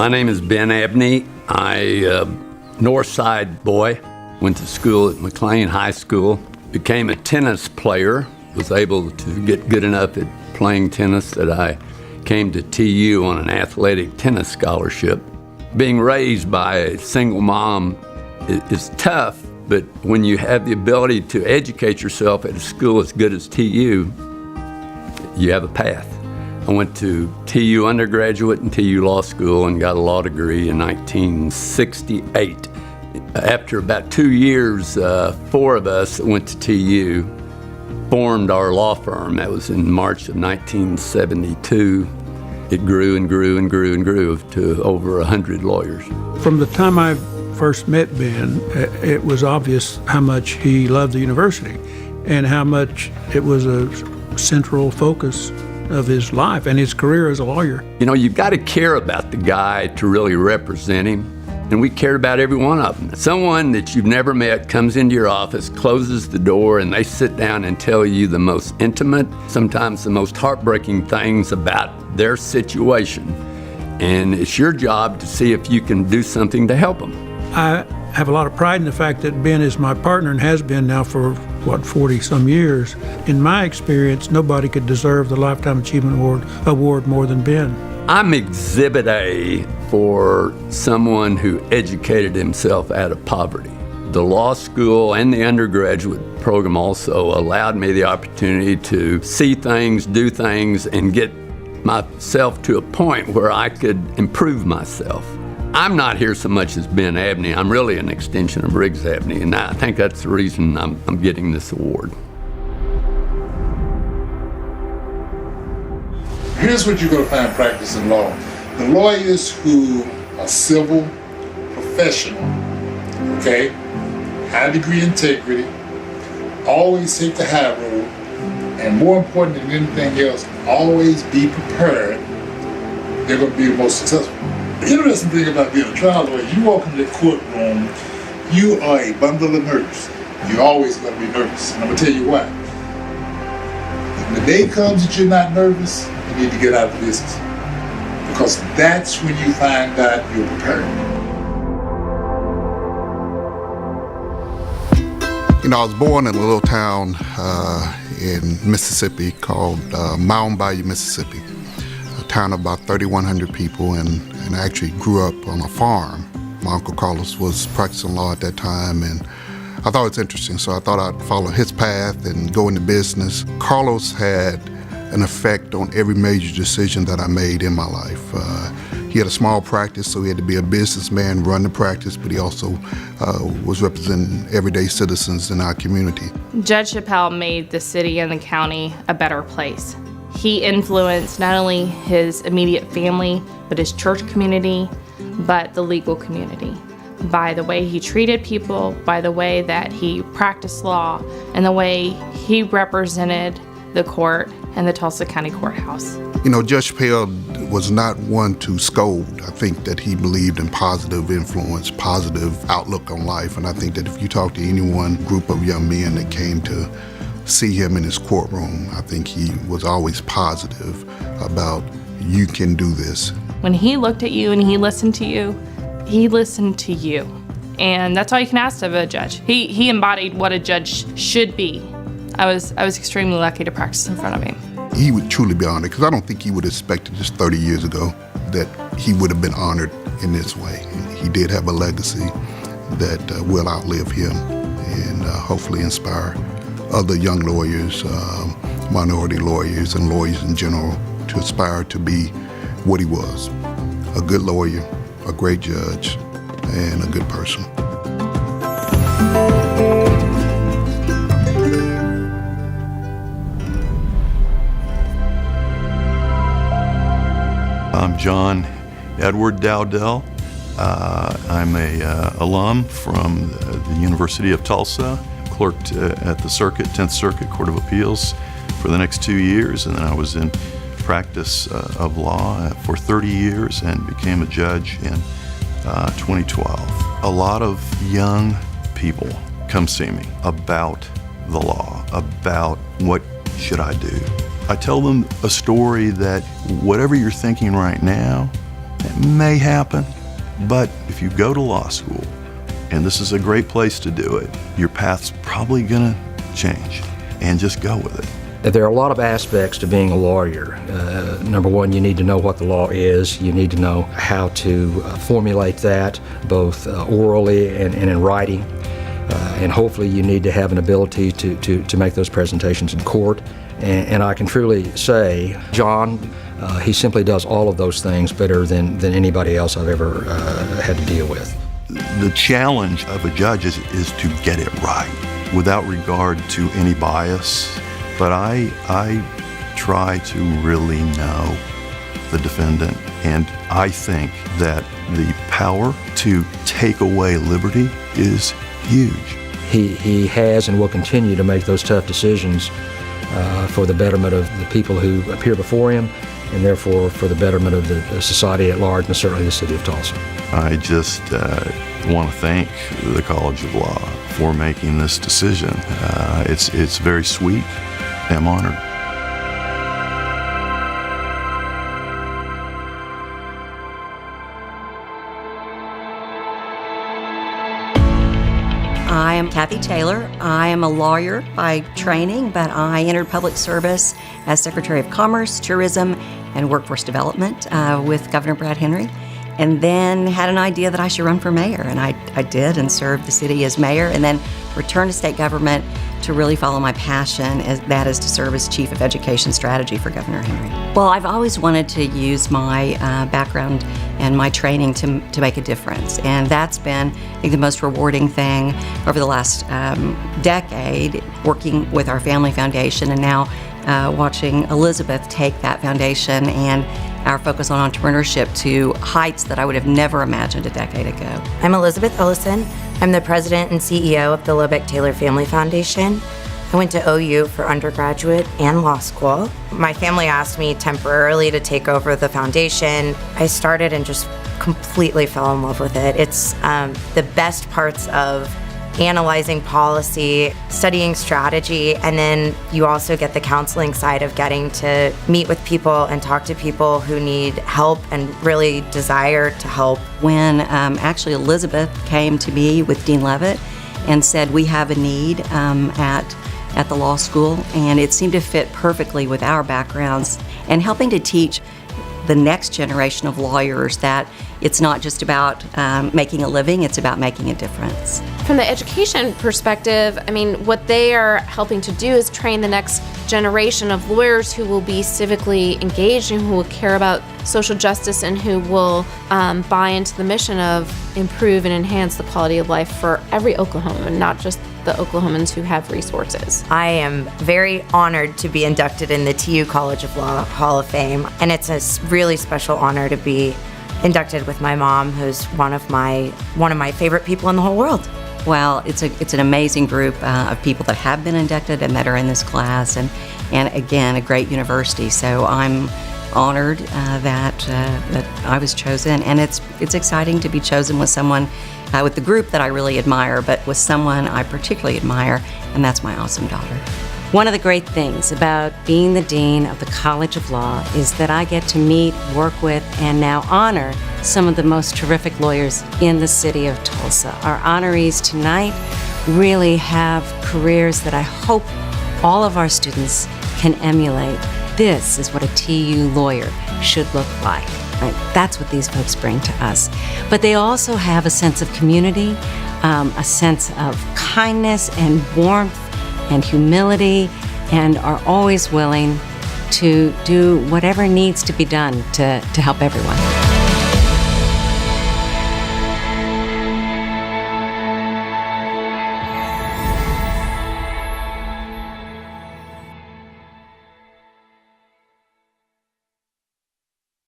My name is Ben Abney. I North Side boy, went to school at McLean High School, became a tennis player, was able to get good enough at playing tennis that I came to TU on an athletic tennis scholarship. Being raised by a single mom is tough, but when you have the ability to educate yourself at a school as good as TU, you have a path. I went to TU undergraduate and TU law school and got a law degree in 1968. After about 2 years, 4 of us that went to TU formed our law firm. That was in March of 1972. It grew and grew and grew and grew to over 100 lawyers. From the time I first met Ben, it was obvious how much he loved the university and how much it was a central focus of his life and his career as a lawyer. You know, you've got to care about the guy to really represent him, and we cared about every one of them. Someone that you've never met comes into your office, closes the door, and they sit down and tell you the most intimate, sometimes the most heartbreaking things about their situation. And it's your job to see if you can do something to help them. I have a lot of pride in the fact that Ben is my partner and has been now for, 40-some years. In my experience, nobody could deserve the Lifetime Achievement Award more than Ben. I'm Exhibit A for someone who educated himself out of poverty. The law school and the undergraduate program also allowed me the opportunity to see things, do things, and get myself to a point where I could improve myself. I'm not here so much as Ben Abney. I'm really an extension of Riggs Abney, and I think that's the reason I'm getting this award. Here's what you're going to find practicing law. The lawyers who are civil, professional, okay, high degree integrity, always take the high road, and more important than anything else, always be prepared. They're going to be the most successful. The interesting thing about being a trial lawyer, you walk into the courtroom, you are a bundle of nerves. You're always going to be nervous, and I'm going to tell you why. When the day comes that you're not nervous, you need to get out of the business, because that's when you find out you're prepared. You know, I was born in a little town in Mississippi called Mound Bayou, Mississippi, a town of about 3,100 people, and I actually grew up on a farm. My Uncle Carlos was practicing law at that time, and I thought it was interesting, so I thought I'd follow his path and go into business. Carlos had an effect on every major decision that I made in my life. He had a small practice, so he had to be a businessman, run the practice, but he also was representing everyday citizens in our community. Judge Chappelle made the city and the county a better place. He influenced not only his immediate family, but his church community, but the legal community, by the way he treated people, by the way that he practiced law, and the way he represented the court and the Tulsa County Courthouse. You know, Judge Chappelle was not one to scold. I think that he believed in positive influence, positive outlook on life, and I think that if you talk to any one group of young men that came to see him in his courtroom, I think he was always positive about, you can do this. When he looked at you and he listened to you, he listened to you. And that's all you can ask of a judge. He embodied what a judge should be. I was extremely lucky to practice in front of him. He would truly be honored, because I don't think he would have expected just 30 years ago that he would have been honored in this way. He did have a legacy that will outlive him and hopefully inspire other young lawyers, minority lawyers, and lawyers in general to aspire to be what he was, a good lawyer, a great judge, and a good person. I'm John Edward Dowdell. I'm a alum from the University of Tulsa, clerked at the 10th Circuit Court of Appeals for the next 2 years, and then I was in practice of law for 30 years and became a judge in 2012. A lot of young people come see me about the law, about what should I do. I tell them a story that whatever you're thinking right now, It may happen, but if you go to law school, and this is a great place to do it, your path's probably gonna change, and just go with it. There are a lot of aspects to being a lawyer. Number one, you need to know what the law is. You need to know how to formulate that, both orally and in writing. And hopefully you need to have an ability to make those presentations in court. And I can truly say, John, he simply does all of those things better than anybody else I've ever had to deal with. The challenge of a judge is to get it right without regard to any bias. But I try to really know the defendant, and I think that the power to take away liberty is huge. He has and will continue to make those tough decisions for the betterment of the people who appear before him, and therefore for the betterment of the society at large, and certainly the city of Tulsa. I just want to thank the College of Law for making this decision. It's very sweet. I'm honored. I am Kathy Taylor. I am a lawyer by training, but I entered public service as Secretary of Commerce, Tourism, and Workforce Development with Governor Brad Henry, and then had an idea that I should run for mayor, and I did, and served the city as mayor, and then returned to state government to really follow my passion, that is to serve as Chief of Education Strategy for Governor Henry. Well, I've always wanted to use my background and my training to make a difference, and that's been, I think, the most rewarding thing over the last decade, working with our family foundation, and now watching Elizabeth take that foundation and our focus on entrepreneurship to heights that I would have never imagined a decade ago. I'm Elizabeth Ellison. I'm the president and CEO of the Lobeck Taylor Family Foundation. I went to OU for undergraduate and law school. My family asked me temporarily to take over the foundation. I started and just completely fell in love with it. It's the best parts of analyzing policy, studying strategy, and then you also get the counseling side of getting to meet with people and talk to people who need help and really desire to help. When actually Elizabeth came to me with Dean Levitt and said, we have a need at the law school, and it seemed to fit perfectly with our backgrounds, and helping to teach the next generation of lawyers that it's not just about making a living, it's about making a difference. From the education perspective, I mean, what they are helping to do is train the next generation of lawyers who will be civically engaged and who will care about social justice and who will buy into the mission of improve and enhance the quality of life for every Oklahoman, not just the Oklahomans who have resources. I am very honored to be inducted in the TU College of Law Hall of Fame, and it's a really special honor to be inducted with my mom, who's one of my favorite people in the whole world. Well, it's an amazing group of people that have been inducted and that are in this class, and again, a great university. So I'm honored that I was chosen, and it's exciting to be chosen with someone, with the group that I really admire, but with someone I particularly admire, and that's my awesome daughter. One of the great things about being the Dean of the College of Law is that I get to meet, work with, and now honor some of the most terrific lawyers in the city of Tulsa. Our honorees tonight really have careers that I hope all of our students can emulate. This is what a TU lawyer should look like. Right? That's what these folks bring to us. But they also have a sense of community, a sense of kindness and warmth and humility, and are always willing to do whatever needs to be done to help everyone.